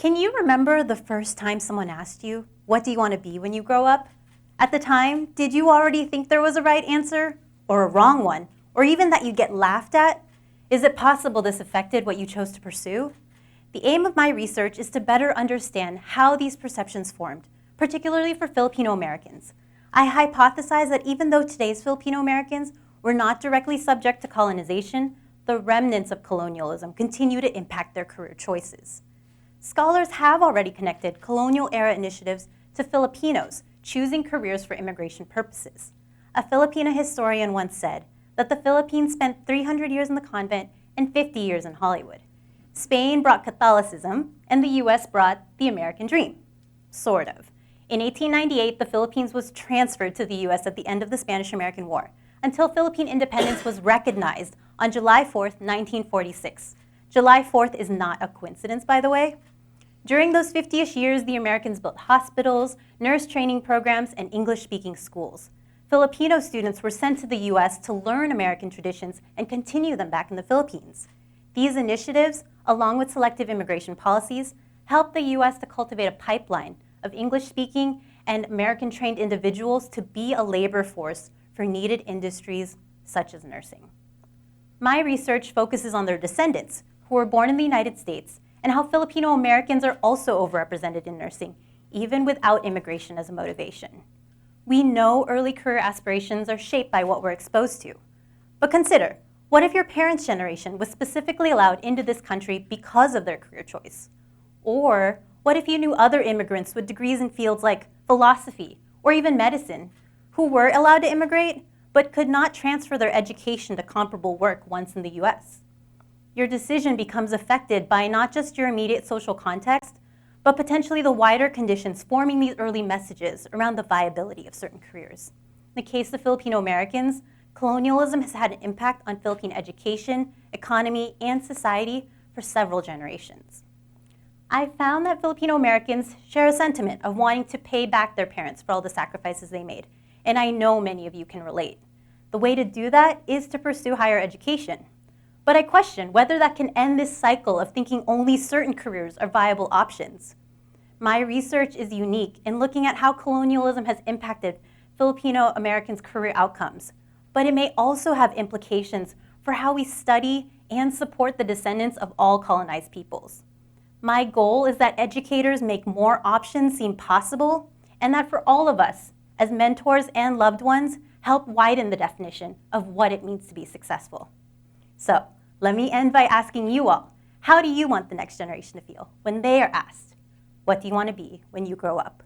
Can you remember the first time someone asked you, what do you want to be when you grow up? At the time, did you already think there was a right answer or a wrong one, or even that you'd get laughed at? Is it possible this affected what you chose to pursue? The aim of my research is to better understand how these perceptions formed, particularly for Filipino Americans. I hypothesize that even though today's Filipino Americans were not directly subject to colonization, the remnants of colonialism continue to impact their career choices. Scholars have already connected colonial-era initiatives to Filipinos choosing careers for immigration purposes. A Filipino historian once said that the Philippines spent 300 years in the convent and 50 years in Hollywood. Spain brought Catholicism, and the US brought the American dream. Sort of. In 1898, the Philippines was transferred to the US at the end of the Spanish-American War, until Philippine independence was recognized on July 4th, 1946. July 4th is not a coincidence, by the way. During those 50-ish years, the Americans built hospitals, nurse training programs, and English-speaking schools. Filipino students were sent to the US to learn American traditions and continue them back in the Philippines. These initiatives, along with selective immigration policies, helped the US to cultivate a pipeline of English-speaking and American-trained individuals to be a labor force for needed industries such as nursing. My research focuses on their descendants who were born in the United States and how Filipino Americans are also overrepresented in nursing, even without immigration as a motivation. We know early career aspirations are shaped by what we're exposed to. But consider, what if your parents' generation was specifically allowed into this country because of their career choice? Or what if you knew other immigrants with degrees in fields like philosophy or even medicine who were allowed to immigrate but could not transfer their education to comparable work once in the US? Your decision becomes affected by not just your immediate social context, but potentially the wider conditions forming these early messages around the viability of certain careers. In the case of Filipino Americans, colonialism has had an impact on Philippine education, economy, and society for several generations. I found that Filipino Americans share a sentiment of wanting to pay back their parents for all the sacrifices they made, and I know many of you can relate. The way to do that is to pursue higher education. But I question whether that can end this cycle of thinking only certain careers are viable options. My research is unique in looking at how colonialism has impacted Filipino Americans' career outcomes, but it may also have implications for how we study and support the descendants of all colonized peoples. My goal is that educators make more options seem possible, and that for all of us, as mentors and loved ones, help widen the definition of what it means to be successful. So, let me end by asking you all, how do you want the next generation to feel when they are asked, what do you want to be when you grow up?